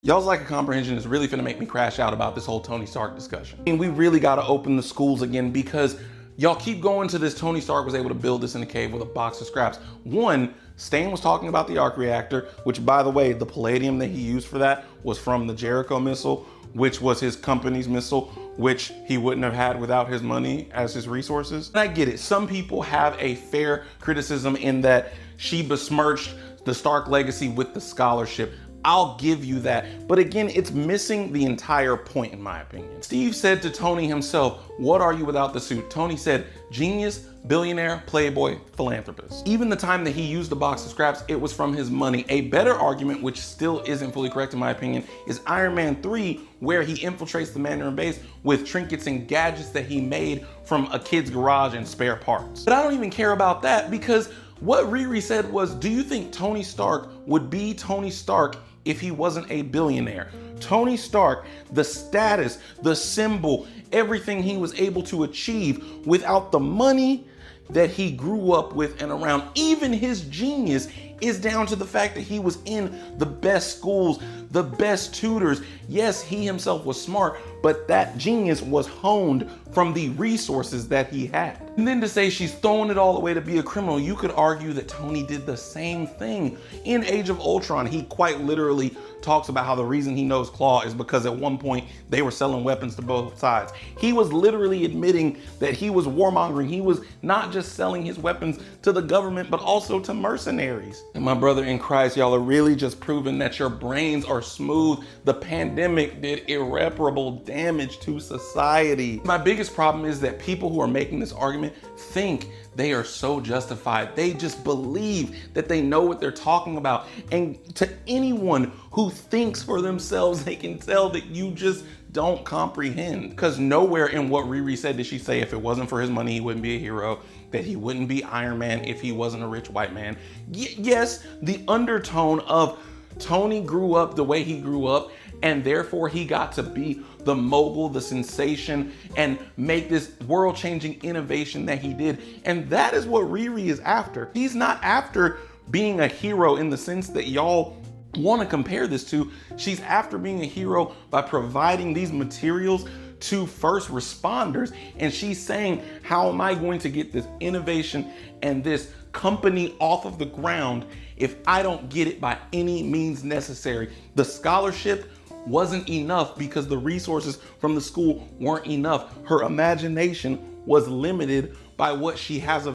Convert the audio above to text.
Y'all's lack of comprehension is really finna make me crash out about this whole Tony Stark discussion. And we really gotta open the schools again because y'all keep going to this Tony Stark was able to build this in a cave with a box of scraps. One, Stain was talking about the arc reactor, which by the way, the palladium that he used for that was from the Jericho missile, which was his company's missile, which he wouldn't have had without his money as his resources. And I get it, some people have a fair criticism in that she besmirched the Stark legacy with the scholarship. I'll give you that. But again, it's missing the entire point in my opinion. Steve said to Tony himself, "What are you without the suit?" Tony said, "Genius, billionaire, playboy, philanthropist." Even the time that he used the box of scraps, it was from his money. A better argument, which still isn't fully correct in my opinion, is Iron Man 3, where he infiltrates the Mandarin base with trinkets and gadgets that he made from a kid's garage and spare parts. But I don't even care about that because what Riri said was, do you think Tony Stark would be Tony Stark if he wasn't a billionaire? Tony Stark, the status, the symbol, everything he was able to achieve without the money that he grew up with and around, even his genius is down to the fact that he was in the best schools, the best tutors. Yes, he himself was smart, but that genius was honed from the resources that he had. And then to say she's throwing it all away to be a criminal, you could argue that Tony did the same thing. In Age of Ultron, he quite literally talks about how the reason he knows Claw is because at one point they were selling weapons to both sides. He was literally admitting that he was warmongering. He was not just selling his weapons to the government, but also to mercenaries. And my brother in Christ, y'all are really just proving that your brains are smooth. The pandemic did irreparable damage to society. My biggest problem is that people who are making this argument think they are so justified. They just believe that they know what they're talking about. And to anyone who thinks for themselves, they can tell that you just don't comprehend. Because nowhere in what Riri said did she say if it wasn't for his money, he wouldn't be a hero, that he wouldn't be Iron Man if he wasn't a rich white man. Yes, the undertone of Tony grew up the way he grew up, and therefore he got to be the mogul, the sensation, and make this world-changing innovation that he did. And that is what Riri is after. He's not after being a hero in the sense that y'all want to compare this to. She's after being a hero by providing these materials to first responders. And she's saying, how am I going to get this innovation and this company off of the ground if I don't get it by any means necessary? The scholarship wasn't enough because the resources from the school weren't enough. Her imagination was limited by what she has